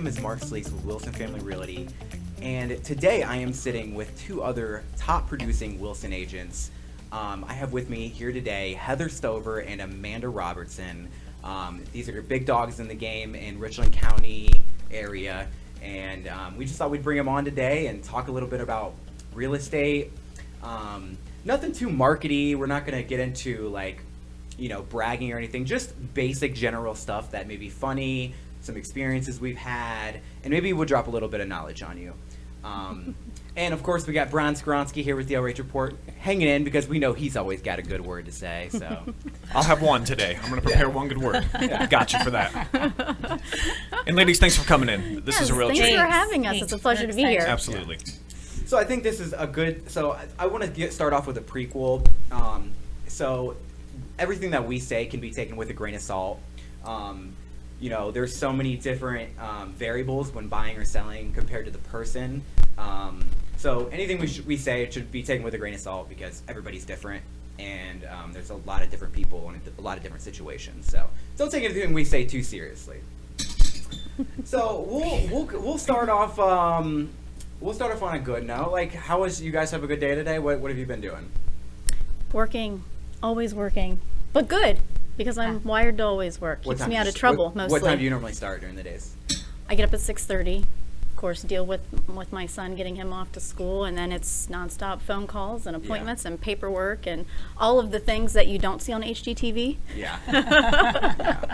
name is Marc Sleeckx with Wilson Family Realty, and today I am sitting with two other top producing Wilson agents. I have with me here today Heather Stover and Amanda Robertson. These are big dogs in the game in Richland County area, and we just thought we'd bring them on today and talk a little bit about real estate. Nothing too markety. We're not going to get into bragging or anything, just basic general stuff that may be funny, some experiences we've had, and maybe we'll drop a little bit of knowledge on you. And of course we got Brian Skowronski here with the LRH Report hanging in because we know he's always got a good word to say. So I'll have one today. I'm going to prepare one good word. Yeah. Got you for that. And ladies, thanks for coming in. This is a real Thanks treat. for having us. It's a pleasure to be here. Absolutely. So I think this is a good, I want to start off with a prequel. So everything that we say can be taken with a grain of salt. There's so many different variables when buying or selling compared to the person. So anything we say, it should be taken with a grain of salt because everybody's different, and there's a lot of different people and a lot of different situations. So don't take anything we say too seriously. So we'll start off. We'll start off on a good note. How was you guys have a good day today? What have you been doing? Working, always working, but good because I'm wired to always work. Keeps me out of trouble mostly. What time do you normally start during the days? I get up at 6:30. Of course, deal with my son, getting him off to school, and then it's nonstop phone calls and appointments and paperwork and all of the things that you don't see on HGTV. Yeah. Yeah.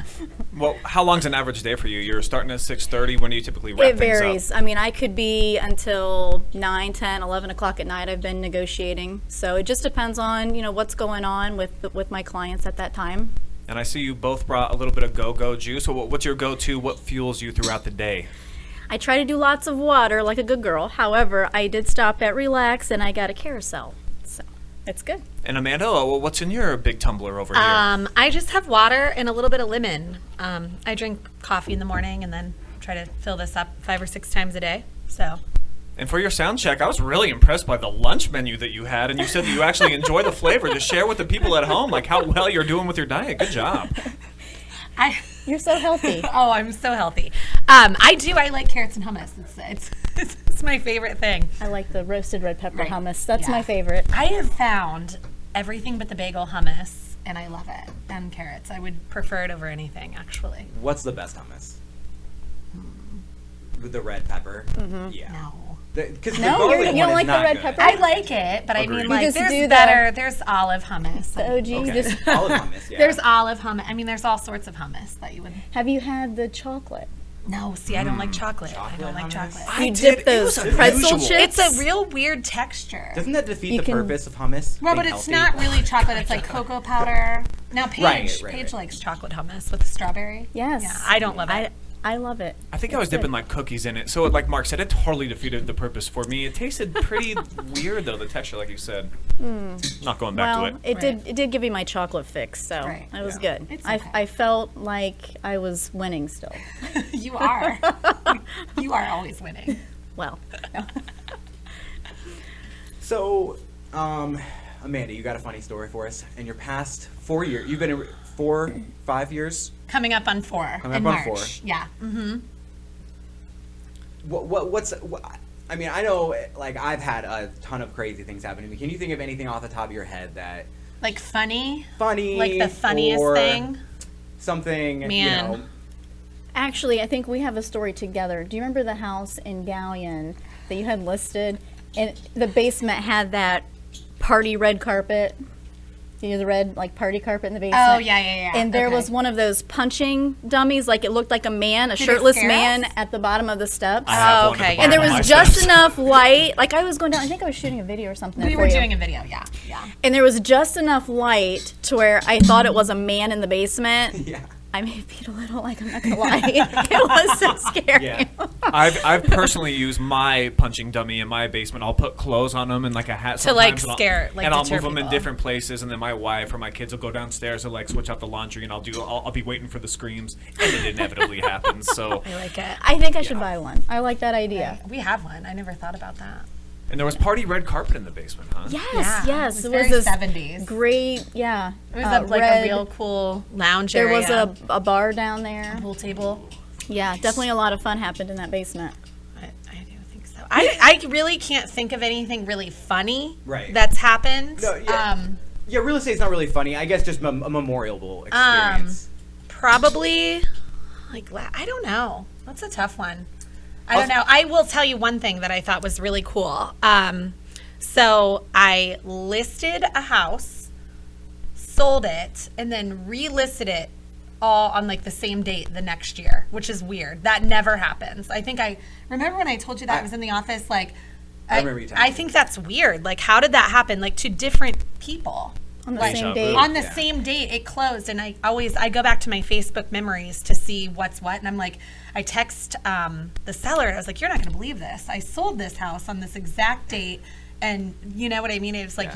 Well, how long's an average day for you? You're starting at 6:30. When do you typically wrap It varies. things up? I mean, I could be until 9, 10, 11 o'clock at night. I've been negotiating. So it just depends on, what's going on with my clients at that time. And I see you both brought a little bit of go-go juice. So what's your go-to? What fuels you throughout the day? I try to do lots of water like a good girl. However, I did stop at Sleeckx and I got a carousel. So it's good. And Amanda, what's in your big tumbler over here? I just have water and a little bit of lemon. I drink coffee in the morning and then try to fill this up 5 or 6 times a day. So. And for your sound check, I was really impressed by the lunch menu that you had, and you said that you actually enjoy the flavor. To share with the people at home, how well you're doing with your diet. Good job. You're so healthy. Oh, I'm so healthy. I do. I like carrots and hummus. It's my favorite thing. I like the roasted red pepper Right. hummus. That's Yeah. my favorite. I have found everything but the bagel hummus, and I love it. And carrots. I would prefer it over anything, actually. What's the best hummus? With the red pepper? Mm-hmm. Yeah. No. Because No, you don't like the red pepper? I like it, but Agreed. I mean, You just there's do better. There's olive hummus. The OG. Okay. Just, Olive hummus, yeah. There's olive hummus. I mean, there's all sorts of hummus that you would. have you had the chocolate? No, see, I don't like chocolate. I Chocolate don't like hummus? chocolate. You did. dip It those was pretzel unusual. chips. It's a real weird texture. Doesn't that defeat You the can- purpose of hummus? Well, being but it's healthy? not really chocolate. It's like cocoa powder. Now, Paige Right. likes chocolate hummus with the strawberry. Yes. Yeah, I don't love it. I love it. I think I was dipping cookies in it. So like Mark said, it totally defeated the purpose for me. It tasted pretty weird though, the texture, like you said. Not going back Well, to it. it did give me my chocolate fix, so Right. it was Yeah. good. It's I okay. I felt like I was winning still. You are. You are always winning. Well, So, Amanda, you got a funny story for us. In your past 4 years, you've been in 5 years? Coming up on 4 Coming in up on March. 4. Yeah. Mm-hmm. I mean, I know, I've had a ton of crazy things happen to me. Can you think of anything off the top of your head that Like funny. funny, Like the funniest or thing. something, Man. actually, I think we have a story together. Do you remember the house in Galleon that you had listed? And the basement had that party red carpet. You know, the red party carpet in the basement. Oh, yeah. And there Okay. was one of those punching dummies, it looked like a man, a Did it shirtless scare man us? at the bottom of the steps. I have Oh, one at okay, the yeah. And there bottom of was my just steps. enough light. I was going down. I think I was shooting a video or something. We for were you. doing a video, yeah. And there was just enough light to where I thought it was a man in the basement. Yeah. I may have peed a little, I'm not gonna lie. It was so scary. Yeah. I've personally used my punching dummy in my basement. I'll put clothes on them and a hat To, like, sometimes, and I'll- scare, and I'll deter move them in people. different places. And then my wife or my kids will go downstairs and switch out the laundry, and I'll be waiting for the screams, and it inevitably happens. So, I like it. I think I should buy one. I like that idea. We have one. I never thought about that. and there was party red carpet in the basement, huh? Yes. It It was was very this 70s. great, It was a a real cool lounge There area. was a bar down there. pool table. Yeah, definitely a lot of fun happened in that basement. I do think so. I really can't think of anything really funny Right. that's happened. No, yeah, real estate's not really funny. I guess just a memorable experience. Probably, like, I don't know. That's a tough one. I don't know. I will tell you one thing that I thought was really cool. So I listed a house, sold it, and then relisted it all on like the same date the next year, which is weird. That never happens. I think I remember when I told you that I was in the office, like, I remember you telling I me. think that's weird. Like, how did that happen? Like, to different people. On the Deja same vu. date. On the Yeah. same date, it closed, and I go back to my Facebook memories to see what's what, and I'm like, I text the seller, and I was like, you're not going to believe this. I sold this house on this exact date, and you know what I mean? It was like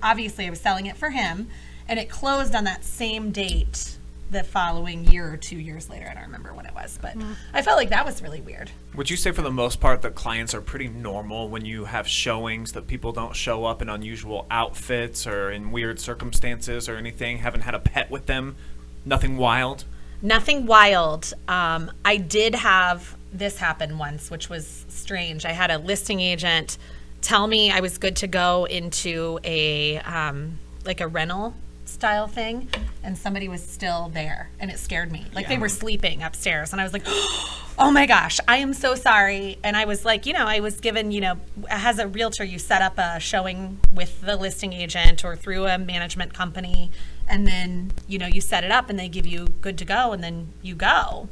obviously I was selling it for him, and it closed on that same date the following year or 2 years later. I don't remember when it was, but I felt like that was really weird. Would you say for the most part that clients are pretty normal when you have showings, that people don't show up in unusual outfits or in weird circumstances or anything? Haven't had a pet with them? Nothing wild? Nothing wild. I did have this happen once, which was strange. I had a listing agent tell me I was good to go into a like a rental style thing, and somebody was still there, and it scared me. Like, they were sleeping upstairs, and I was like, oh my gosh, I am so sorry. And I was like, I was given, as a realtor, you set up a showing with the listing agent or through a management company, and then you set it up and they give you good to go, and then you go.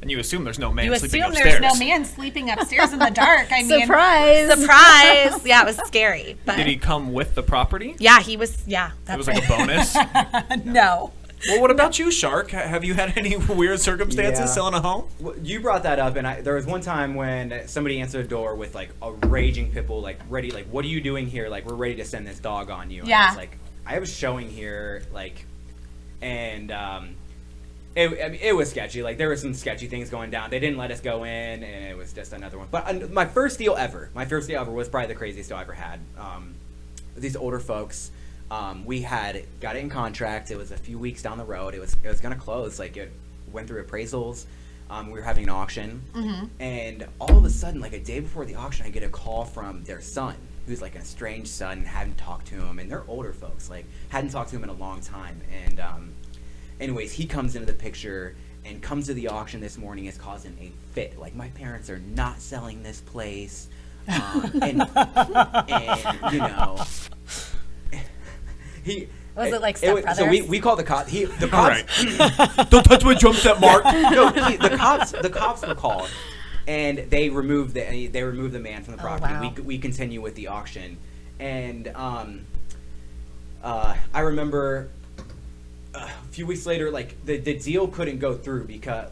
And you assume there's no man You sleeping assume upstairs. there's no man sleeping upstairs in the dark. I mean, Surprise! Yeah, it was scary. But Did he come with the property? yeah, he was. Yeah, It that's was like a bonus? no. Well, what about you, Shark? Have you had any weird circumstances Yeah. selling a home? Well, you brought that up, and there was one time when somebody answered the door with like a raging pit bull, like ready, like, what are you doing here? Like, we're ready to send this dog on you. And Yeah. I was like, I have a showing here, like, and it was sketchy. Like, there were some sketchy things going down. They didn't let us go in, and it was just another one. But my first deal ever was probably the craziest deal I ever had. These older folks, we had got it in contract. It was a few weeks down the road. It was going to close. Like, it went through appraisals. We were having an auction, and all of a sudden, like a day before the auction, I get a call from their son, who's like an estranged son, hadn't talked to him, and they're older folks, like hadn't talked to him in a long time. And anyways, he comes into the picture and comes to the auction this morning, is causing a fit. Like, my parents are not selling this place, and he. Was it like Step So Brothers? we call the cops. The All cops. right. Don't touch my drum set, Mark. No, the cops were called, and they removed the man from the property. wow. We continue with the auction, and I remember a few weeks later, like the deal couldn't go through because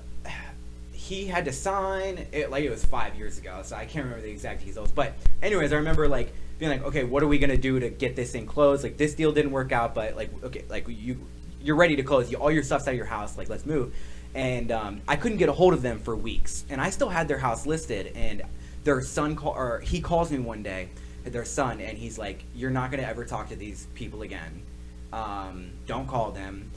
he had to sign it. Like, it was 5 years ago, so I can't remember the exact details. But anyways, I remember like being like, okay, what are we gonna do to get this thing closed? Like, this deal didn't work out, but like, okay, like you're ready to close. All your stuff's out of your house. Like, let's move. And I couldn't get a hold of them for weeks, and I still had their house listed. And their son he calls me one day, their son, and he's like, "You're not gonna ever talk to these people again. Don't call them.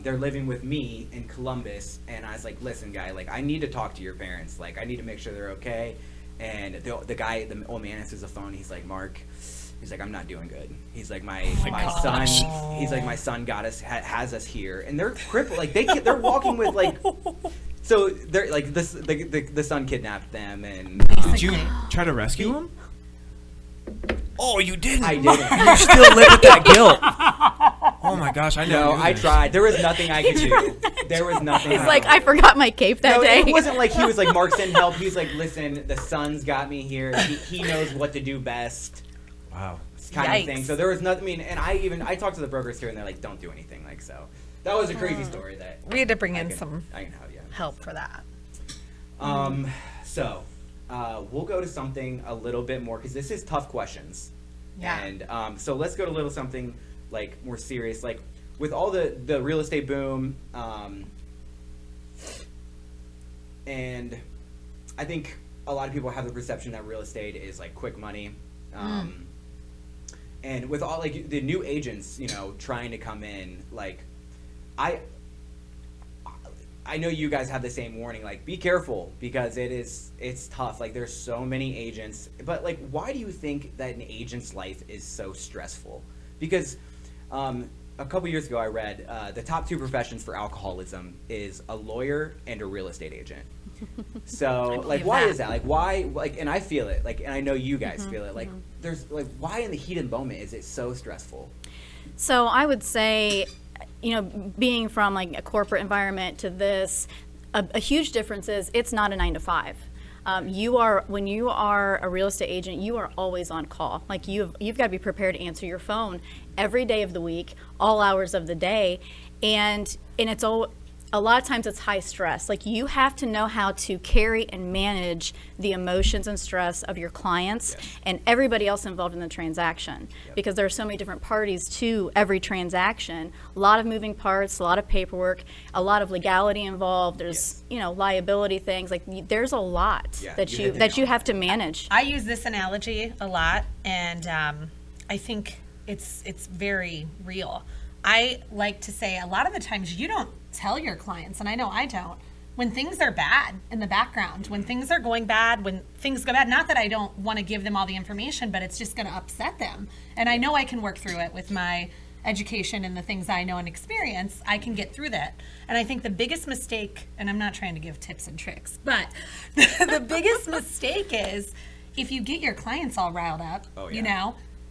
They're living with me in Columbus." And I was like, "Listen, guy, like, I need to talk to your parents. Like, I need to make sure they're okay." And the old man answers the phone. He's like, "Mark," he's like, "I'm not doing good." He's like, my son. He's like, "My son got us, has us here," and they're crippled. Like, they're walking with like. So they're like this. The son kidnapped them, and Did you try to rescue him? Oh, you didn't. I didn't. You still live with that guilt. Oh my gosh, I No, know. I tried. There was nothing I could do. There was nothing. He's like, I forgot my cape that No, day. it wasn't like he was like, "Mark, send help." He's like, "Listen, the son's got me here. He knows what to do best." Wow. Kind of Yikes. thing. So there was nothing. I mean, and I talked to the brokers here, and they're like, "Don't do anything." Like, so that was a crazy story that We had to bring in I can some help you. help for that. So we'll go to something a little bit more, because this is tough questions. Yeah. And so let's go to a little something like more serious, like with all the real estate boom, and I think a lot of people have the perception that real estate is like quick money. And with all like the new agents, trying to come in, like I know you guys have the same warning, like, be careful, because it's tough. Like, there's so many agents, but like, why do you think that an agent's life is so stressful? Because a couple years ago I read the top 2 professions for alcoholism is a lawyer and a real estate agent. So like, why is that? Like, why, like, and I feel it, like, and I know you guys feel it, like, there's like, why in the heat of the moment is it so stressful? So I would say, being from like a corporate environment to this, a huge difference is it's not a 9 to 5. When you are a real estate agent, you are always on call. Like you've got to be prepared to answer your phone every day of the week, all hours of the day, and it's a lot of times it's high stress. Like you have to know how to carry and manage the emotions and stress of your clients and everybody else involved in the transaction, because there are so many different parties to every transaction. A lot of moving parts, a lot of paperwork, a lot of legality involved. There's liability things. Like there's a lot that you have to manage. I use this analogy a lot, and I think it's very real. I like to say a lot of the times you don't tell your clients, and I know I don't, when things are bad in the background, when things are going bad, when things go bad, not that I don't want to give them all the information, but it's just going to upset them. And I know I can work through it with my education and the things I know and experience. I can get through that. And I think the biggest mistake, and I'm not trying to give tips and tricks, but the biggest mistake is if you get your clients all riled up,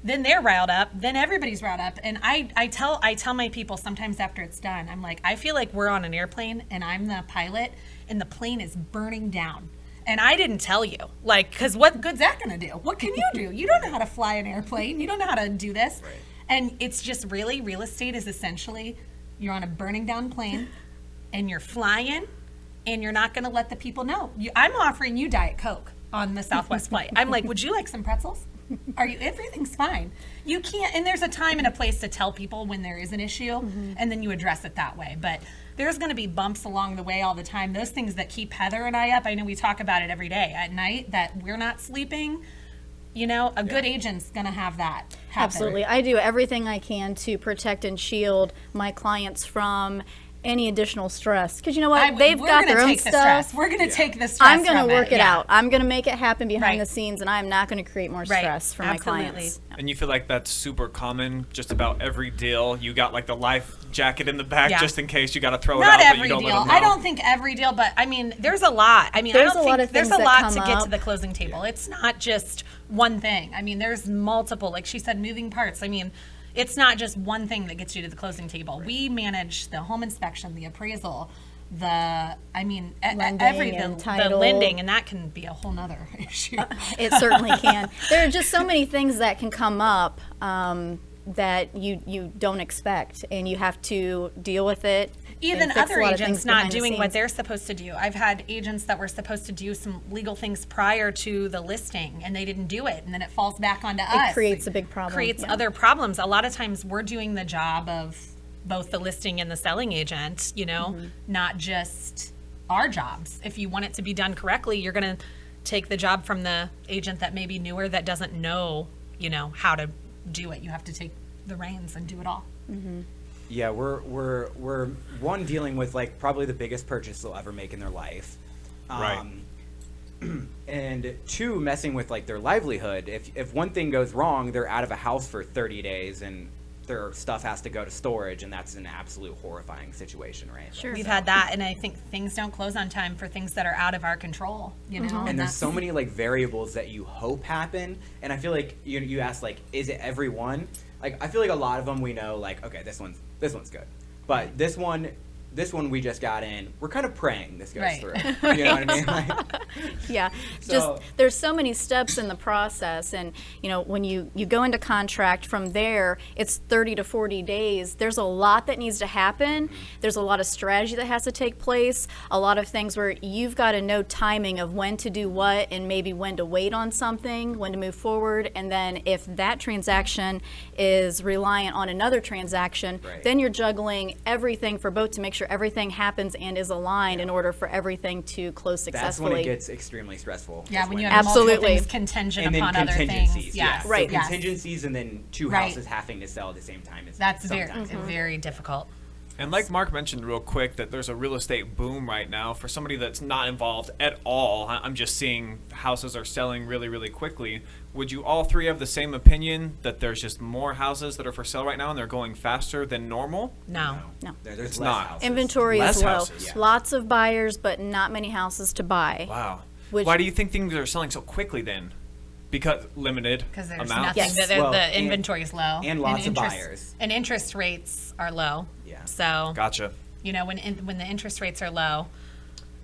then they're riled up, then everybody's riled up. And I tell my people sometimes after it's done, I'm like, I feel like we're on an airplane and I'm the pilot and the plane is burning down. And I didn't tell you, like, because what good's that gonna do? What can you do? You don't know how to fly an airplane. You don't know how to do this. Right. And it's just really, real estate is essentially, you're on a burning down plane and you're flying and you're not gonna let the people know. I'm offering you Diet Coke on the Southwest flight. I'm like, would you like some pretzels? Everything's fine. You can't, and there's a time and a place to tell people when there is an issue, and then you address it that way. But there's going to be bumps along the way all the time. Those things that keep Heather and I up, I know we talk about it every day at night, that we're not sleeping. A good agent's going to have that happen. Absolutely. I do everything I can to protect and shield my clients from any additional stress, because you know what, they've got their own stuff. We're going to take the stress. I'm going to work it out. I'm going to make it happen behind the scenes, and I'm not going to create more stress for my clients. And you feel like that's super common, just about every deal. You got like the life jacket in the back just in case you got to throw it out. Not every deal. I don't think every deal, but I mean, there's a lot. I mean, there's a lot to get to the closing table. It's not just one thing. I mean, there's multiple, like she said, moving parts. I mean, it's not just one thing that gets you to the closing table. Right. We manage the home inspection, the appraisal, the lending, the lending, and that can be a whole nother issue. It certainly can. There are just so many things that can come up that you don't expect, and you have to deal with it. Even other agents not doing what they're supposed to do. I've had agents that were supposed to do some legal things prior to the listing, and they didn't do it, and then it falls back onto us. It creates a big problem. Creates other problems. A lot of times we're doing the job of both the listing and the selling agent, not just our jobs. If you want it to be done correctly, you're going to take the job from the agent that may be newer, that doesn't know, how to do it. You have to take the reins and do it all. Mm-hmm. Yeah, we're one, dealing with like probably the biggest purchase they'll ever make in their life, right? And 2, messing with like their livelihood. If one thing goes wrong, they're out of a house for 30 days and their stuff has to go to storage, and that's an absolute horrifying situation, right? Sure, we've had that, and I think things don't close on time for things that are out of our control, And there's so many like variables that you hope happen, and I feel like you asked like, is it every one? Like, I feel like a lot of them we know, like, okay, this one's good, but this one we just got in, we're kind of praying this goes through. You know what I mean? Like, just there's so many steps in the process, and when you go into contract, from there it's 30 to 40 days. There's a lot that needs to happen. There's a lot of strategy that has to take place, a lot of things where you've got to know timing of when to do what, and maybe when to wait on something, when to move forward, and then if that transaction is reliant on another transaction, then you're juggling everything for both to make sure everything happens and is aligned in order for everything to close successfully. That's when it gets extremely stressful. Yeah, when you have multiple things contingent upon other things. Yes. Right. So contingencies, and then 2 houses having to sell at the same time. That's very difficult. And like Mark mentioned real quick, that there's a real estate boom right now. For somebody that's not involved at all, I'm just seeing houses are selling really, really quickly. Would you all three have the same opinion that there's just more houses that are for sale right now and they're going faster than normal? No. There's It's less not. houses. Inventory Less is low. houses. Yeah. Lots of buyers, but not many houses to buy. Wow. Which- Why do you think things are selling so quickly then? Because limited Because there's amounts? nothing. Yes. The, Well, the inventory is low. and lots of interest, buyers. And interest rates are low. Yeah. So, Gotcha. you know, when the interest rates are low,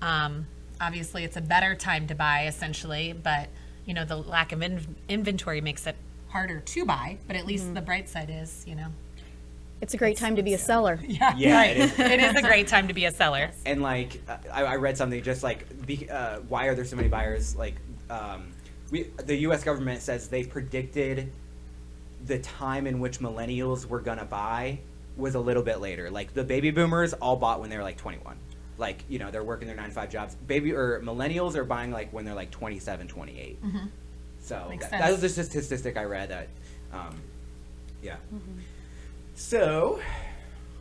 obviously it's a better time to buy, essentially. But, you know, the lack of inventory makes it harder to buy. But at least the bright side is, you know. It's a great time to be a seller. Yeah, Yeah, right. it is. It is a great time to be a seller. And like I read something just like why are there so many buyers? Like the U.S. government says they predicted the time in which millennials were gonna buy was a little bit later. Like the baby boomers all bought when they were like 21. Like, you know, they're working their 9-to-5 jobs. Millennials are buying like when they're like 27, 28. So Makes that sense. was just a statistic I read that yeah. So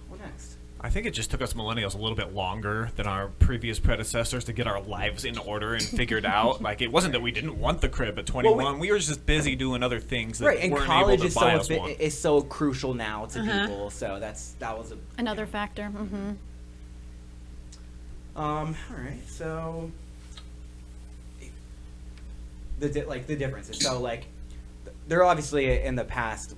what next? I think it just took us millennials a little bit longer than our previous predecessors to get our lives in order and figured out. Like, it wasn't that we didn't want the crib at 21. We were just busy doing other things that Right, and weren't college able is to buy us so one. is so crucial now to people. So that was a Another factor. Mm-hmm. all right. So the differences. So like there obviously in the past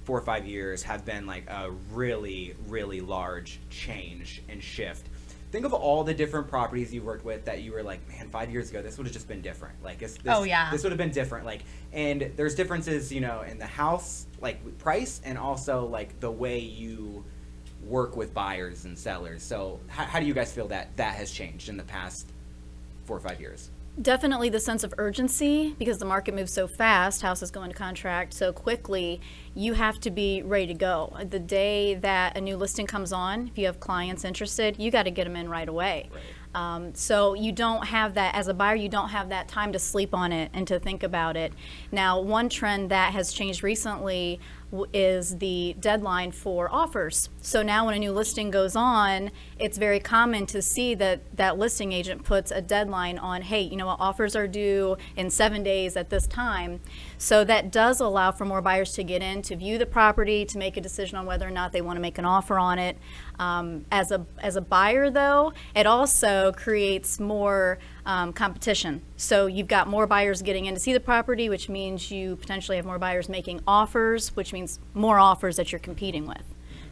4 or 5 years have been like a really, really large change and shift. Think of all the different properties you worked with that you were like, man, 5 years ago, this would have just been different. Like, this would have been different. Like, and there's differences, you know, in the house, like with price, and also like the way you work with buyers and sellers. So how do you guys feel that has changed in the past 4 or 5 years? Definitely the sense of urgency, because the market moves so fast, houses go into contract so quickly, you have to be ready to go. The day that a new listing comes on, if you have clients interested, you got to get them in right away. Right. So you don't have that, as a buyer, you don't have that time to sleep on it and to think about it. Now, one trend that has changed recently is the deadline for offers. So now when a new listing goes on, it's very common to see that that listing agent puts a deadline on, hey, you know what, offers are due in 7 days at this time. So that does allow for more buyers to get in, to view the property, to make a decision on whether or not they want to make an offer on it. As a buyer, though, it also creates more competition. So you've got more buyers getting in to see the property, which means you potentially have more buyers making offers, which means more offers that you're competing with.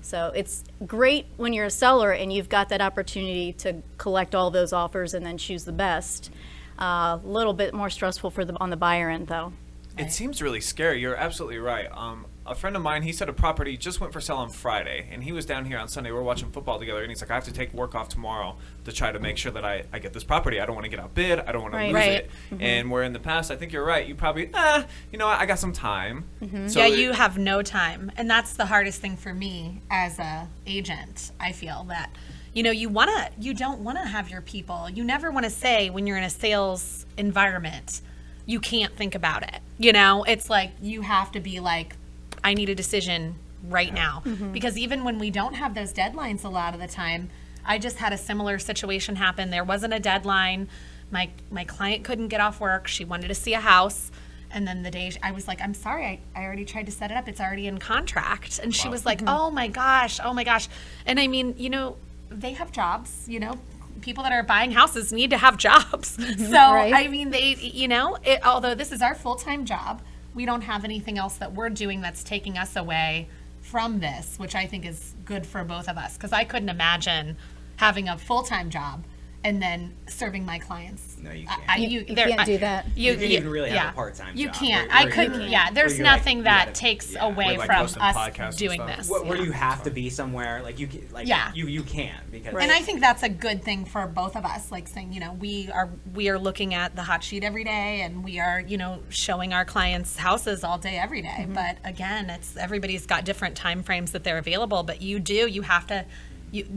So it's great when you're a seller and you've got that opportunity to collect all those offers and then choose the best. A little bit more stressful on the buyer end, though. It seems really scary. You're absolutely right. A friend of mine, he said a property just went for sale on Friday, and he was down here on Sunday. We're watching football together, and he's like, I have to take work off tomorrow to try to make sure that I get this property. I don't want to get outbid. I don't want to Right. lose Right. it. And where in the past, I think you're right. You probably, you know what, I got some time. So Yeah, you have no time. And that's the hardest thing for me as a agent. I feel that, you know, you don't want to have your people. You never want to say when you're in a sales environment, you can't think about it. You know, it's like you have to be like, I need a decision right now. Because even when we don't have those deadlines a lot of the time, I just had a similar situation happen. There wasn't a deadline. My client couldn't get off work. She wanted to see a house. And then the day I was like, I'm sorry, I already tried to set it up. It's already in contract. And she was like, oh my gosh. And I mean, you know, they have jobs, you know, people that are buying houses need to have jobs. So, Right. I mean, they, you know, although this is our full-time job, we don't have anything else that we're doing that's taking us away from this, which I think is good for both of us. Because I couldn't imagine having a full-time job and then serving my clients. No, you can't. You can't do that. You can't even really have a part-time You job. can't. Where I you couldn't. can- Yeah, there's where you're like, nothing you that gotta- takes yeah. away With, like, from hosting podcasts us and doing stuff. this. Where Yeah. you have to be somewhere, like Yeah. you can because And I think that's a good thing for both of us. Like saying, you know, we are looking at the hot sheet every day, and we are, you know, showing our clients houses all day, every day. But again, everybody's got different time frames that they're available. But you have to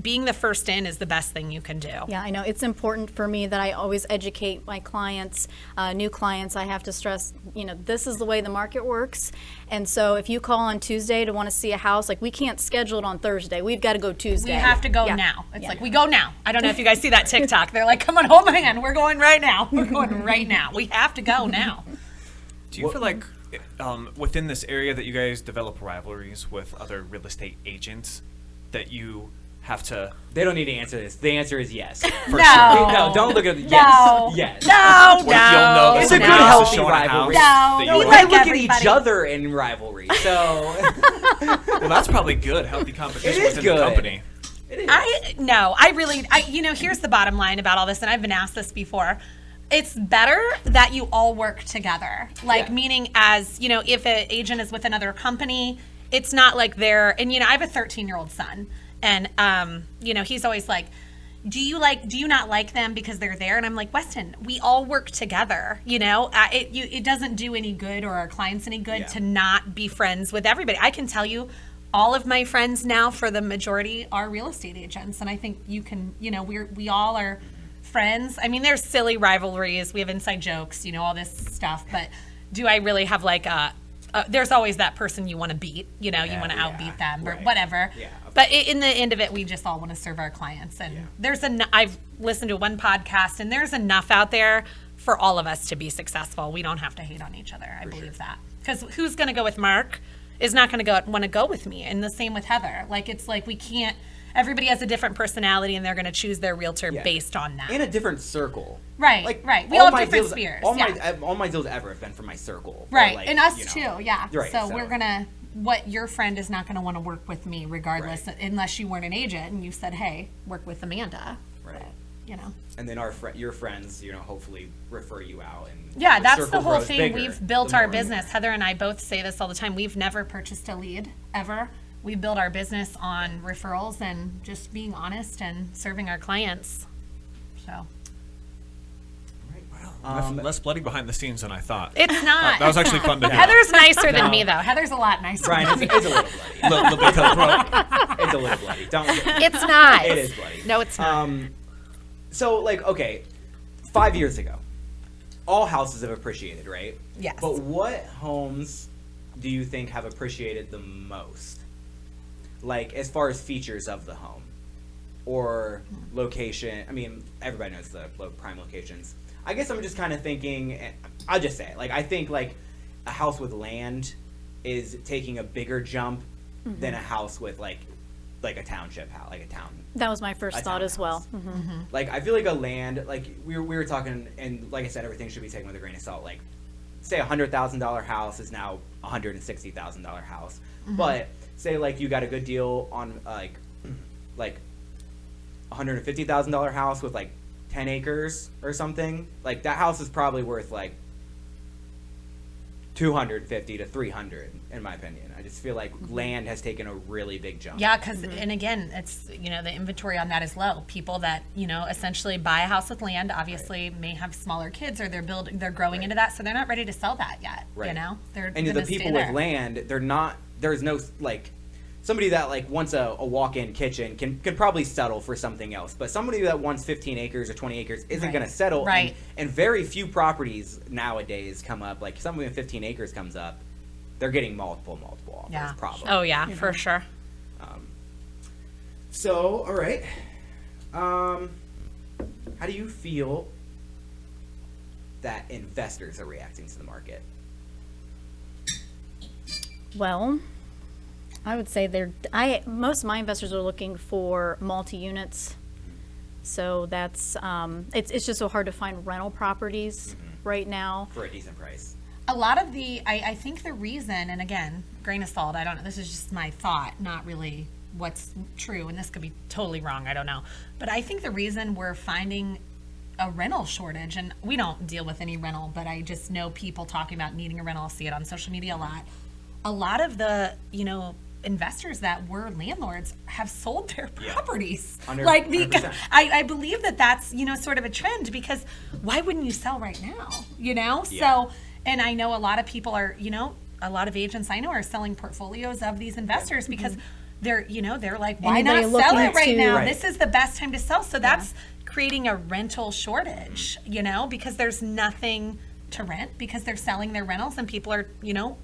being the first in is the best thing you can do. Yeah, I know. It's important for me that I always educate my clients, new clients. I have to stress, this is the way the market works. And so if you call on Tuesday to want to see a house, like we can't schedule it on Thursday. We've got to go Tuesday. We have to go now. It's like, we go now. I don't know if you guys see that TikTok. They're like, come on, hold my hand. We're going right now. We're going right now. We have to go now. Do you feel like within this area that you guys develop rivalries with other real estate agents that you have to? They don't need to answer this. The answer is yes. For No. sure. No, don't look at yes. No. Yes. No, What if you'll know that It's a somebody good, else is healthy showing a house rivalry. that No. you No, We they like? like look at everybody. each other in rivalry. So Well, that's probably good, healthy competition It is within the good. company. it is. Here's the bottom line about all this, and I've been asked this before. It's better that you all work together. Like, Yeah. meaning as, if an agent is with another company, it's not like they're, and, I have a 13-year-old son, and, he's always like, do you not like them because they're there? And I'm like, Weston, we all work together. It doesn't do any good or our clients any good Yeah. to not be friends with everybody. I can tell you, all of my friends now, for the majority, are real estate agents, and I think you can. We all are friends. I mean, there's silly rivalries. We have inside jokes. All this stuff. But do I really have like there's always that person you want to beat. You want to outbeat them or right. whatever. Yeah. But in the end of it, we just all want to serve our clients. And I've listened to one podcast, and there's enough out there for all of us to be successful. We don't have to hate on each other. I believe that. Because who's going to go with Marc is not going to want to go with me. And the same with Heather. Like, it's like we can't, everybody has a different personality, and they're going to choose their realtor Yeah. based on that. In a different circle. Right, right. We all have my different deals, spheres, All yeah. my deals ever have been from my circle. Or Right, like, and us too, yeah. Right, so we're gonna, your friend is not gonna want to work with me regardless, Right. unless you weren't an agent and you said, hey, work with Amanda. Right. But, And then your friends, hopefully refer you out. And Yeah, the that's the circle whole grows thing. bigger, We've built the our more- business. Heather and I both say this all the time. We've never purchased a lead, ever. We build our business on referrals and just being honest and serving our clients. So. Less bloody behind the scenes than I thought. It's not. That was actually fun to hear. Heather's nicer than me, though. Heather's a lot nicer. Brian, than me. it's a little bloody. Little bit cutthroat. It's a little bloody. Don't. It's not. It is bloody. No, it's not. So, okay, 5 years ago, all houses have appreciated, right? Yes. But what homes do you think have appreciated the most? Like, as far as features of the home or location. I mean, everybody knows the prime locations. I guess I'm just kind of thinking, I'll just say it. Like, I think, like, a house with land is taking a bigger jump than a house with, like a township house, like a town. That was my first thought as well. townhouse. Like, I feel like a land, like, we were talking, and like I said, everything should be taken with a grain of salt. Like, say a $100,000 house is now a $160,000 house. But say, like, you got a good deal on, like a $150,000 house with, like, 10 acres or something. Like, that house is probably worth, like, 250 to 300, in my opinion. I just feel like land has taken a really big jump. Yeah, because, and again, it's, the inventory on that is low. People that, essentially buy a house with land, obviously may have smaller kids, or they're growing into that, so they're not ready to sell that yet, Right. They're And the gonna people stay with there. land, there's no, like, somebody that, like, wants a walk-in kitchen can probably settle for something else. But somebody that wants 15 acres or 20 acres isn't Right. going to settle. Right. And very few properties nowadays come up. Like, somebody with 15 acres comes up, they're getting multiple offers, Yeah. probably. Oh, yeah, for sure. So, all right. How do you feel that investors are reacting to the market? Well, I would say most of my investors are looking for multi-units. So that's, it's just so hard to find rental properties right now. For a decent price. A lot of I think the reason, and again, grain of salt, I don't know, this is just my thought, not really what's true, and this could be totally wrong, I don't know. But I think the reason we're finding a rental shortage, and we don't deal with any rental, but I just know people talking about needing a rental, see it on social media a lot. A lot of the, investors that were landlords have sold their properties. Like, because 100%. I believe that's, sort of a trend, because why wouldn't you sell right now? Yeah. So, and I know a lot of people are, a lot of agents I know are selling portfolios of these investors because they're like, why Anybody not sell looking it right to- now? Right. This is the best time to sell. So that's creating a rental shortage, because there's nothing to rent because they're selling their rentals and people are,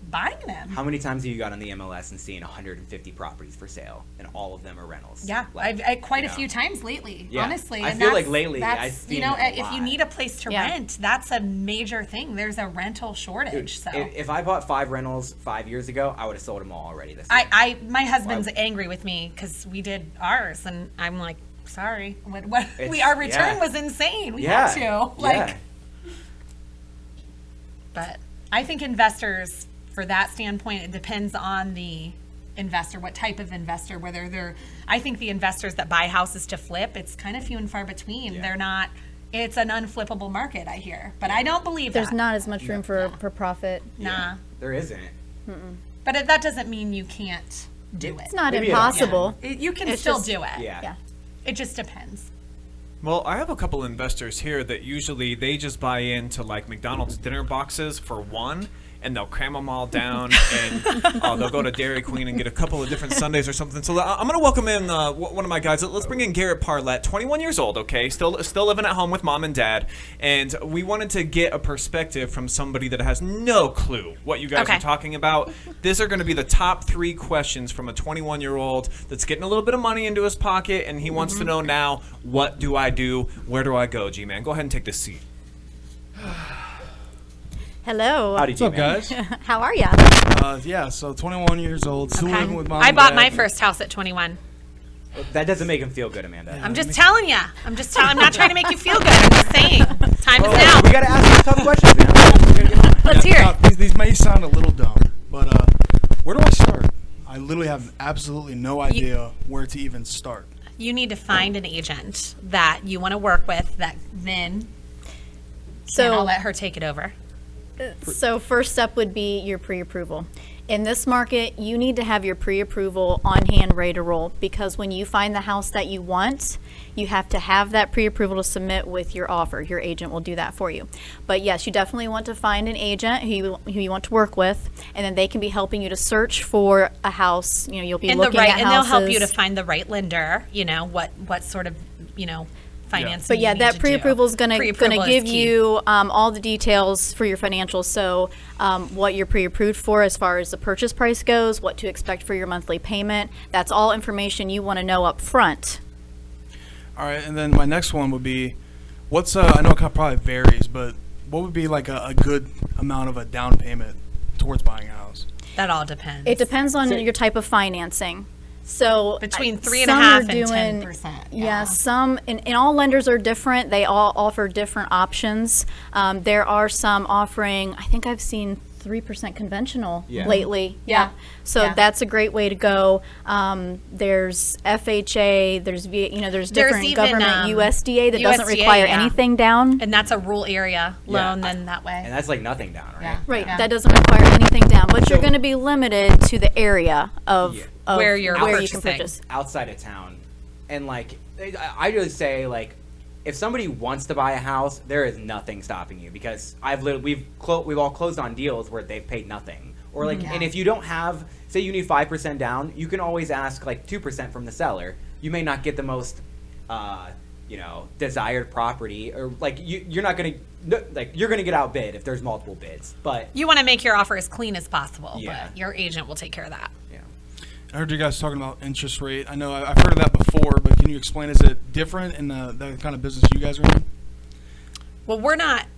buying them. How many times have you got on the MLS and seen 150 properties for sale and all of them are rentals? Yeah, Like, I've quite a know. few times lately, Yeah. honestly. I and feel that's- like lately that's, I've seen it a if you lot. need a place to Yeah. rent, that's a major thing. There's a rental shortage. So If I bought 5 rentals 5 years ago, I would have sold them all already this year. my husband's angry with me because we did ours, and I'm like, sorry, our return was insane. We had to But I think investors, for that standpoint, it depends on the investor, what type of investor, I think the investors that buy houses to flip, it's kind of few and far between. Yeah. They're not, it's an unflippable market, I hear. But I don't believe There's that. not as much room for profit. Nah. There isn't. But that doesn't mean you can't do it. It's not Maybe impossible. You can It's still just- do it. Yeah. Yeah. It just depends. Well, I have a couple investors here that usually they just buy into like McDonald's dinner boxes for one, and they'll cram them all down, and they'll go to Dairy Queen and get a couple of different sundaes or something. So I'm going to welcome in one of my guys. Let's bring in Garrett Parlett, 21 years old, okay, still living at home with mom and dad, and we wanted to get a perspective from somebody that has no clue what you guys Okay. are talking about. These are going to be the top 3 questions from a 21-year-old that's getting a little bit of money into his pocket, and he wants to know now, what do I do? Where do I go, G-Man? Go ahead and take this seat. Hello. Howdy, What's up, G-Man. guys? How are ya? Yeah, so 21 years old, still living with mom. I and bought dad. my first house at 21. That doesn't make him feel good, Amanda. I'm just telling you. I'm not trying to make you feel good. I'm just saying. Time is now. We gotta ask some tough questions, man. We gotta get on. Let's hear Now, it. these may sound a little dumb, but where do I start? I literally have absolutely no idea where to even start. You need to find an agent that you want to work with that then, and I'll So, let her take it over. so first step would be your pre-approval. In this market, you need to have your pre-approval on hand, ready to roll, because when you find the house that you want, you have to have that pre-approval to submit with your offer. Your agent will do that for you. But yes, you definitely want to find an agent who you want to work with, and then they can be helping you to search for a house. You'll be And looking at houses. and they'll help you to find the right lender. What sort of financing. But yeah, you need that to pre-approval is do. gonna Pre-approval is give key. you all the details for your financials. So what you're pre-approved for as far as the purchase price goes, what to expect for your monthly payment. That's all information you want to know up front. All right, and then my next one would be, what's I know it probably varies, but what would be like a good amount of a down payment towards buying a house? That all depends. It depends on your type of financing. So Between I- 3.5% some are and doing- 10%, Yeah, yeah. some and all lenders are different. They all offer different options. There are some offering. I think I've seen 3% conventional Yeah. lately. Yeah. So Yeah. that's a great way to go. There's FHA. There's there's different even, government USDA that doesn't USDA, require yeah. anything down. And that's a rural area loan. Yeah. Then that way. And that's like nothing down, right? Yeah. Right, Yeah. that doesn't require anything down, but you're So- going to be limited to the area of, Yeah. of Where you're you can purchasing. purchase. Outside of town, and like I just say, like, if somebody wants to buy a house, there is nothing stopping you, because we've all closed on deals where they've paid nothing, or like, Yeah. and if you don't have, say you need 5% down, you can always ask like 2% from the seller. You may not get the most desired property, or like you're not gonna you're gonna get outbid if there's multiple bids, but You want to make your offer as clean as possible. Yeah. But your agent will take care of that. yeah. I heard you guys talking about interest rate. I know I've heard of that before, but can you explain, is it different in the kind of business you guys are in? Well,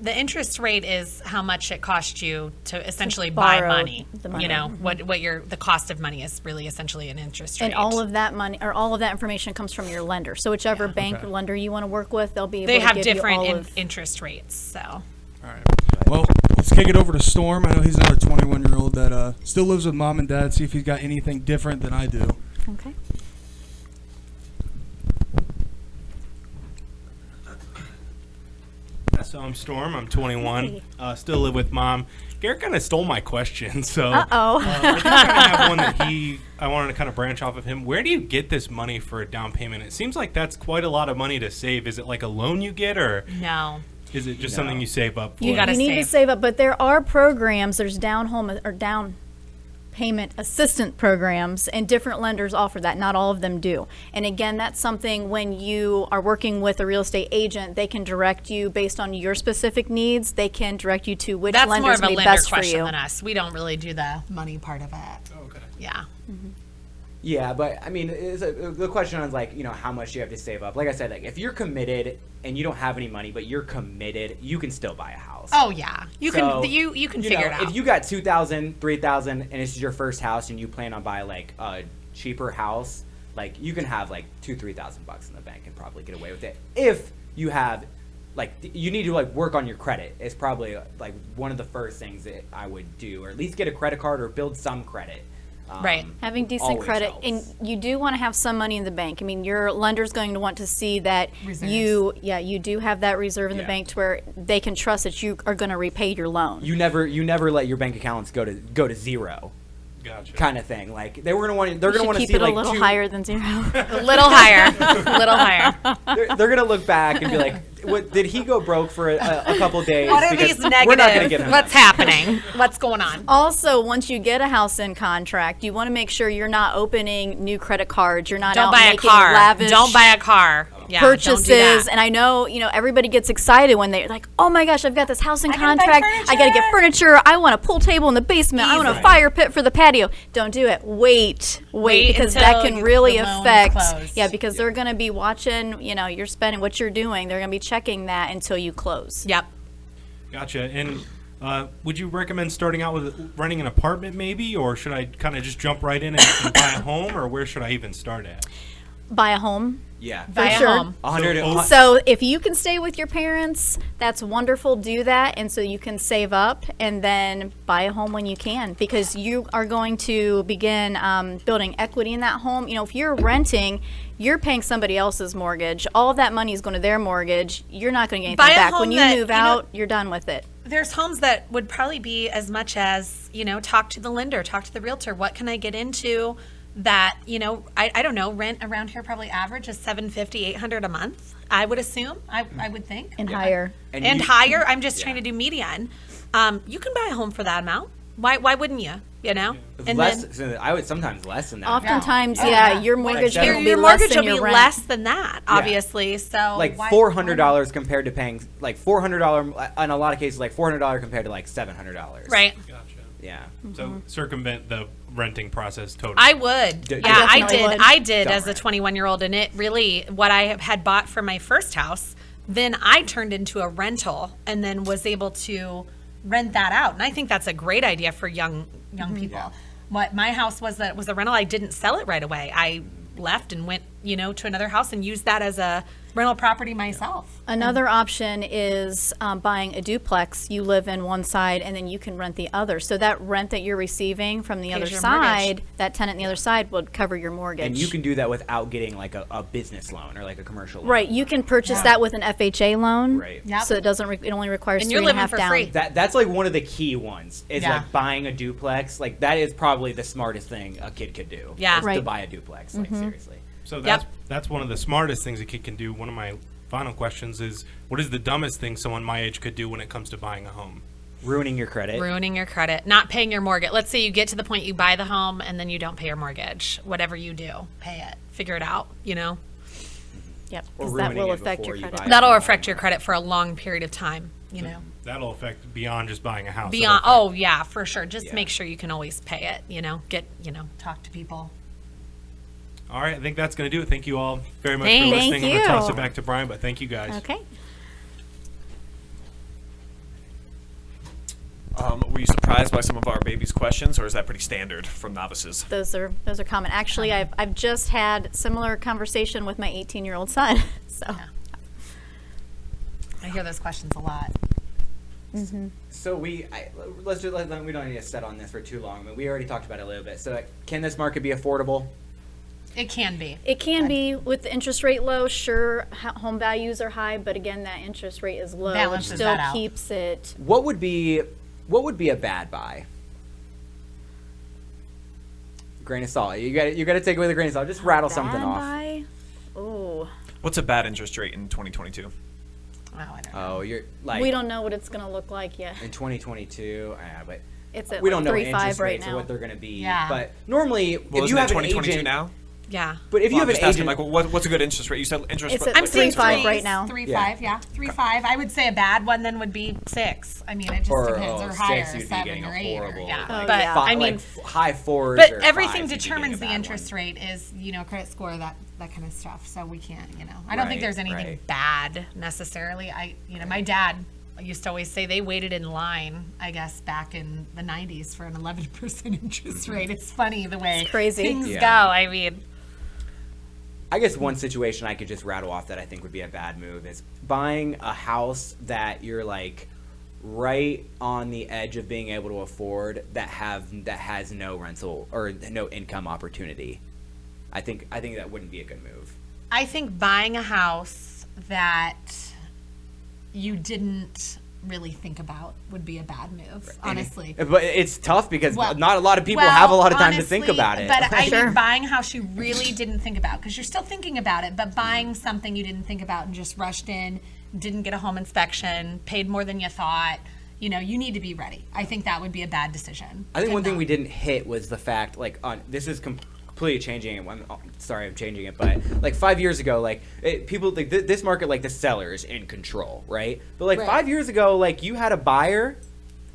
the interest rate is how much it costs you to essentially buy borrow money. the money. The cost of money is really essentially an interest rate. And all of that money, or all of that information comes from your lender. So whichever bank or lender you want to work with, they'll be able they to have give you different all of. interest rates. So All right. Well, let's kick it over to Storm. I know he's another 21-year-old that still lives with mom and dad. See if he's got anything different than I do. Okay. So I'm Storm. I'm 21. Still live with mom. Garrett kind of stole my question, so Uh-oh. I think I kinda have one that I wanted to kind of branch off of him. Where do you get this money for a down payment? It seems like that's quite a lot of money to save. Is it like a loan you get, or no. is it just something you save up for? You gotta You need to save. save up, but there are programs. There's down home or down payment assistance programs, and different lenders offer that. Not all of them do. And again, that's something when you are working with a real estate agent, they can direct you based on your specific needs. They can direct you to which That's more lenders of a may be lender best for question you. than us. We don't really do the money part of it. Okay. Yeah. Yeah, but I mean, the question is like, how much do you have to save up? Like I said, like if you're committed and you don't have any money, but you're committed, you can still buy a house. Oh yeah, you So, can you can figure it out. If you got $2,000, $3,000, and it's your first house, and you plan on buying like a cheaper house, like you can have like $2,000-$3,000 in the bank and probably get away with it. If you have, like, you need to like work on your credit. It's probably like one of the first things that I would do, or at least get a credit card or build some credit. Right. Having decent Always credit, helps. and you do want to have some money in the bank. I mean, your lender's going to want to see that you do have that reserve in the Yeah. bank to where they can trust that you are going to repay your loan. You never let your bank accounts go to zero, Gotcha. kind of thing. Like they're gonna want to keep see it like a little two, higher than zero. A little higher, a little higher. They're gonna look back and be like, "What did he go broke for a couple days?" What are Because these We're not gonna give negatives? him What's that. happening? What's going on? Also, once you get a house in contract, you want to make sure you're not opening new credit cards. You're not Don't out buy a making car. lavish Don't buy a car. Yeah, purchases. Don't do that. And I know, everybody gets excited when they're like, "Oh my gosh, I've got this house in gotta buy contract. I got to get furniture." furniture. I want a pool table in the basement. I want a Easy. fire pit for the patio." Don't do it. Wait, because that until can really the loan's affect. closed. Yeah, because they're going to be watching. You're spending what you're doing. They're going to be checking that until you close. Yep. Gotcha. And would you recommend starting out with renting an apartment maybe, or should I kind of just jump right in and buy a home, or where should I even start at? Buy a home. Yeah, Buy a sure. home. 100. So if you can stay with your parents, that's wonderful. Do that, and so you can save up and then buy a home when you can, because you are going to begin building equity in that home. If you're renting, you're paying somebody else's mortgage. All of that money is going to their mortgage. You're not going to get Buy anything a back. home When you that, move out, you're done with it. There's homes that would probably be as much as, talk to the lender, talk to the realtor. What can I get into that, I don't know, rent around here probably average is $750, $800 a month, I would assume. I would think. And higher. And higher. I'm just trying to do median. You can buy a home for that amount. Why wouldn't you? And I would sometimes less than that. Oftentimes, Yeah. your mortgage Like will be your less mortgage than will be your rent. less than that, obviously. So Like why- $400 compared to paying like $400 in a lot of cases, like $400 compared to like $700. Right. Gotcha. Yeah. So circumvent the renting process totally. I would. D- Yeah, I definitely did. would. I did Don't as a rent. 21-year-old, and it really, what I had bought for my first house, then I turned into a rental and then was able to rent that out. And I think that's a great idea for young people. What my house was, that was a rental. I didn't sell it right away. I left and went, to another house and used that as a rental property myself. Another option is buying a duplex. You live in one side and then you can rent the other. So that rent that you're receiving from the other your side, mortgage. that tenant on the other side would cover your mortgage. And you can do that without getting like a business loan or like a commercial loan. Right, you can purchase that with an FHA loan. Right. Yep. So it doesn't. It only requires And you're 3.5 living for down. free. That's like one of the key ones is Yeah. like buying a duplex. Like that is probably the smartest thing a kid could do. Yeah. is to Right. buy a duplex. Like seriously. So that's one of the smartest things a kid can do. One of my final questions is, what is the dumbest thing someone my age could do when it comes to buying a home? Ruining your credit. Ruining your credit, not paying your mortgage. Let's say you get to the point you buy the home and then you don't pay your mortgage. Whatever you do, pay it. Figure it out, Yep, Or because that ruining will it affect your before you credit. buy it. That'll affect your credit for a long period of time, That'll affect beyond just buying a house. Beyond, That'll oh yeah, for sure. Just Yeah. make sure you can always pay it, talk to people. All right, I think that's going to do it. Thank you all very much Thank for listening. I'm going you. to toss it back to Brian, but thank you guys. Okay. Were you surprised by some of our baby's questions, or is that pretty standard from novices? Those are common. Actually, I've just had similar conversation with my 18-year-old son. So I hear those questions a lot. So we don't need to set on this for too long, but we already talked about it a little bit. So can this market be affordable? It can be. it can be with the interest rate low. Sure, home values are high, but again, that interest rate is low, Balances which still that out. keeps it. What would be a bad buy? Grain of salt. You got to take it with a grain of salt. Just rattle something off. Oh, What's a bad interest rate in 2022? Oh, I don't know. Oh, you're like we don't know what it's gonna look like yet. in 2022. But It's at we don't know 3.5 interest right rates or now. what they're going to be. Yeah. But normally, Well, if you isn't it have an 2022 agent now? Yeah. but if you Well, have I'm an just asking, agent, like, what's a good interest rate? You said interest It's rate. at I'm seeing 3.5 3.5 right now. 3.5, yeah. 3.5. I would say a bad one then would be 6. I mean, it just depends. Or 6, higher, you'd be 7 getting or a 8. horrible, Yeah. Oh, But yeah. I mean, high 4s. but or everything 5s, you'd be getting determines a the bad interest one. rate is, credit score, that kind of stuff. So we can't, I don't think Right, there's anything right. bad necessarily. My dad used to always say they waited in line, I guess, back in the 90s for an 11% interest rate. It's funny the way It's crazy. things Yeah. go. I mean, I guess one situation I could just rattle off that I think would be a bad move is buying a house that you're like right on the edge of being able to afford that has no rental or no income opportunity. I think that wouldn't be a good move. I think buying a house that you didn't really think about would be a bad move, honestly. But it's tough because Well- not a lot of people well, have a lot of time to think honestly, about it. But I Sure. mean, buying a house you really didn't think about, because you're still thinking about it, but buying something you didn't think about and just rushed in, didn't get a home inspection, paid more than you thought, you need to be ready. I think that would be a bad decision. I think to one thing not- we didn't hit was the fact, this is completely changing it. I'm changing it, but like 5 years ago, people like this market, like the seller's in control, right? But like Right. 5 years ago, like you had a buyer.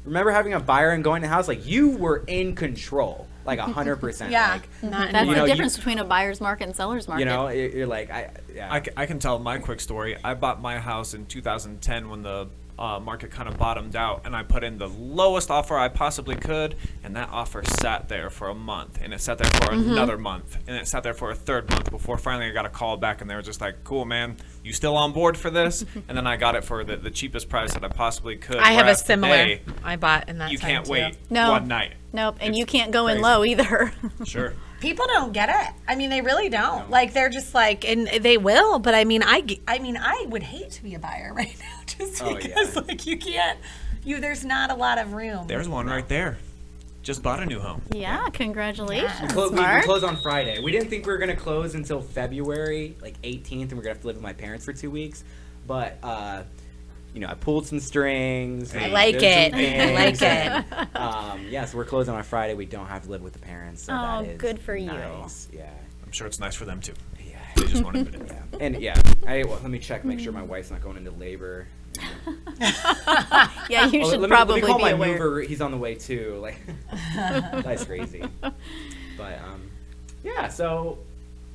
Remember having a buyer and going to the house, like you were in control, like 100%. Yeah. Like, Not That's You the know, difference between a buyer's market and seller's market. you're like, yeah. I can tell my quick story. I bought my house in 2010 when the market kind of bottomed out, and I put in the lowest offer I possibly could, and that offer sat there for a month, and it sat there for another month, and it sat there for a third month before finally I got a call back, and they were just like, cool, man, you still on board for this? And then I got it for the cheapest price that I possibly could. I have a Whereas similar. today, I bought in that you time can't too. wait No. one night. Nope, and It's you can't go in crazy. low either. Sure. People don't get it. I mean, they really don't. Like, they're just like, and they will. But I mean, I would hate to be a buyer right now, just Oh, because yeah. like you can't. There's not a lot of room. There's one right there. Just bought a new home. Yeah, congratulations, We Mark. close on Friday. We didn't think we were gonna close until February, like 18th, and we're gonna have to live with my parents for 2 weeks. But I pulled some strings. I we like did some it. I like things. it. Yeah, so we're closing on Friday. We don't have to live with the parents. So Oh, that is good for you. nice. Yeah. I'm sure it's nice for them too. Yeah. They just want to put it. Yeah. And let me check, make sure my wife's not going into labor. Yeah, you should let probably me call be my aware. mover. He's on the way too. Like, that's crazy. But yeah. So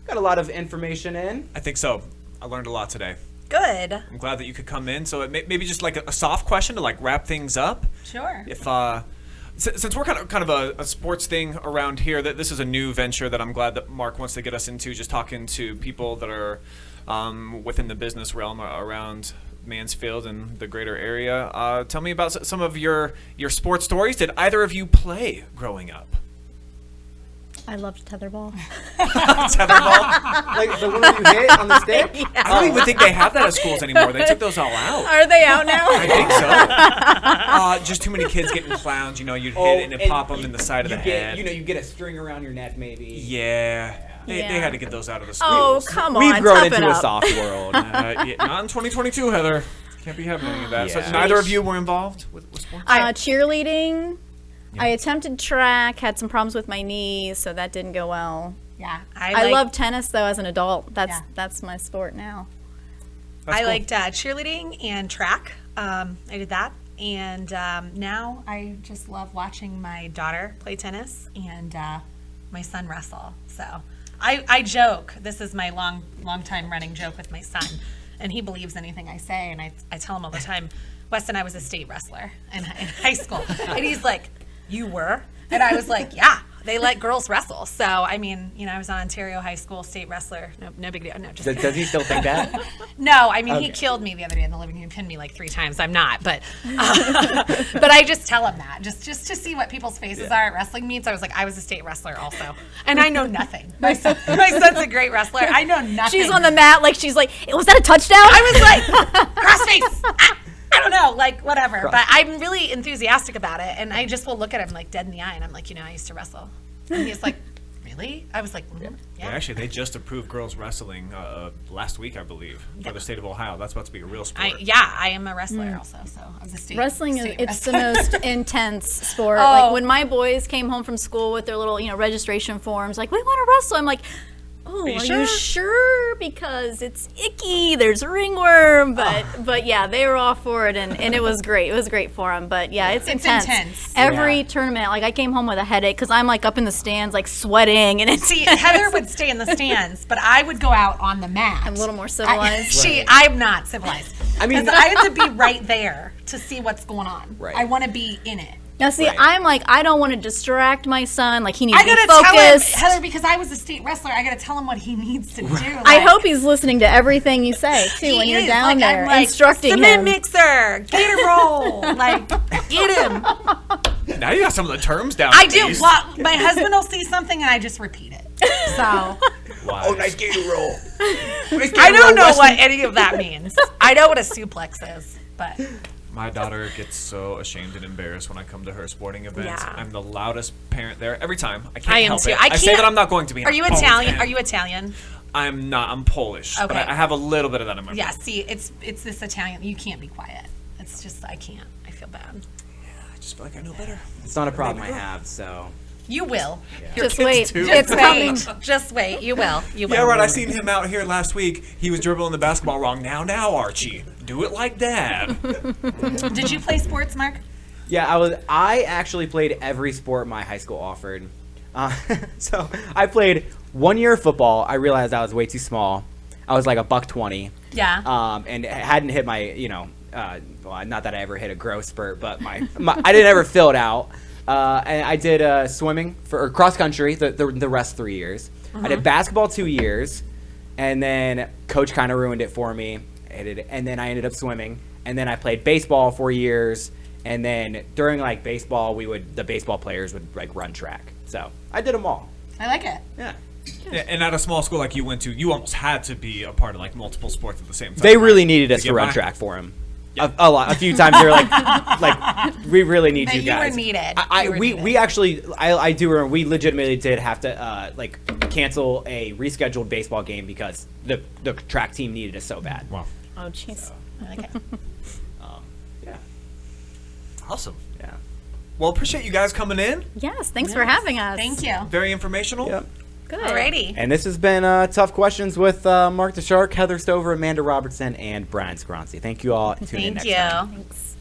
got a lot of information in. I think so. I learned a lot today. Good. I'm glad that you could come in. So maybe just like a soft question to like wrap things up. Sure. If since we're kind of a sports thing around here, that this is a new venture that I'm glad that Marc wants to get us into. Just talking to people that are within the business realm around Mansfield and the greater area. Tell me about some of your sports stories. Did either of you play growing up? I loved tetherball. Tetherball? Like the one where you hit on the stick. I don't even think they have that at schools anymore. They took those all out. Are they out now? I think so. Just too many kids getting clowns. You'd hit it and it'd pop them in the side of the head. You get a string around your neck, maybe. Yeah. They Yeah. had to get those out of the schools. Oh, come on. We've grown tough into it a up. soft world. Yeah, not in 2022, Heather. Can't be having any of that. Yeah. So neither of you were involved with sports? Cheerleading. I attempted track, had some problems with my knees, so that didn't go well. Yeah. I love tennis though as an adult. Yeah. That's my sport now. That's I cool. liked cheerleading and track. I did that. And now I just love watching my daughter play tennis and my son wrestle. So I joke. This is my long time running joke with my son. And he believes anything I say. And I tell him all the time, Weston, I was a state wrestler in high school. And he's like, you were? And I was like, yeah. They let girls wrestle. So, I mean, I was on Ontario High School state wrestler. No big deal. No, just Does he still think that? No, I mean, he Okay. killed me the other day in the living room. He pinned me like 3 times. I'm not, but but I just tell him that just to see what people's faces are at wrestling meets. I was like, I was a state wrestler also, and I know nothing. My son's a great wrestler. I know nothing. She's on the mat like she's like, was that a touchdown? I was like, crossface. I don't know, like whatever. But I'm really enthusiastic about it, and I just will look at him like dead in the eye, and I'm like, I used to wrestle, and he's like, really? I was like, Yeah, actually, they just approved girls wrestling last week, I believe, for the state of Ohio. That's about to be a real sport. I am a wrestler also, so I was a state. Wrestling is state it's the wrestler. most intense sport. Oh. Like when my boys came home from school with their little, registration forms, like, we want to wrestle. I'm like, oh, are you sure? Because it's icky. There's ringworm, but yeah, they were all for it, and it was great. It was great for them. But yeah, it's intense. Every tournament, like I came home with a headache because I'm like up in the stands, like sweating, and it's See, Heather would stay in the stands, but I would go out on the mat. I'm a little more civilized. I'm not civilized. I mean, I have to be right there to see what's going on. Right. I want to be in it. Now, see, Right. I'm like, I don't want to distract my son. Like, he needs I to be gotta tell him, focused. Heather, because I was a state wrestler. I gotta tell him what he needs to do. I like- hope he's listening to everything you say, too, when He you're is. down Like, there, I'm like, instructing cement him. mixer, gator roll, like get him. Now you got some of the terms down. I at do. least. Well, my husband will see something and I just repeat it. So Wise. Oh, nice gator roll. I don't know what any of that means. I know what a suplex is, but My daughter gets so ashamed and embarrassed when I come to her sporting events. Yeah. I'm the loudest parent there every time. I can't I am help too. it. I I say can't- that I'm not going to be. and are you I always Italian? am. Are you Italian? I'm not. I'm Polish, but Okay. I have a little bit of that in my Yeah. blood. See, it's this Italian. You can't be quiet. It's just I can't. I feel bad. I just feel like I know better. It's not a problem I have, so. You will. Just wait. too. It's coming. Just wait. You will. You will. Yeah, right. I seen him out here last week. He was dribbling the basketball wrong. Now, Archie, do it like Dad. Did you play sports, Mark? Yeah, I actually played every sport my high school offered. So I played 1 year of football. I realized I was way too small. I was like a $120. Yeah. And hadn't hit my, well, not that I ever hit a growth spurt, but my I didn't ever fill it out. And I did swimming or cross country the rest 3 years. I did basketball 2 years, and then coach kind of ruined it for me. And then I ended up swimming, and then I played baseball 4 years, and then during like baseball, the baseball players would like run track. So I did them all. I like it. Yeah. Yeah, and at a small school like you went to, you almost had to be a part of like multiple sports at the same time. They right? really needed us get to run by? track for him. A few times they were like, we really need That you you were guys. needed. I You were we needed. actually I do remember we legitimately did have to like cancel a rescheduled baseball game because the track team needed us so bad. Wow. Oh, jeez. I like it. Yeah. Awesome. Yeah. Well, appreciate you guys coming in. Yes, thanks for having us. Thank you. Very informational. Yep. Good. Alrighty. And this has been Tough Questions with Marc the Shark, Heather Stover, Amanda Robertson, and Brian Skowronski. Thank you all. Tune in Thank next time. you. Thanks.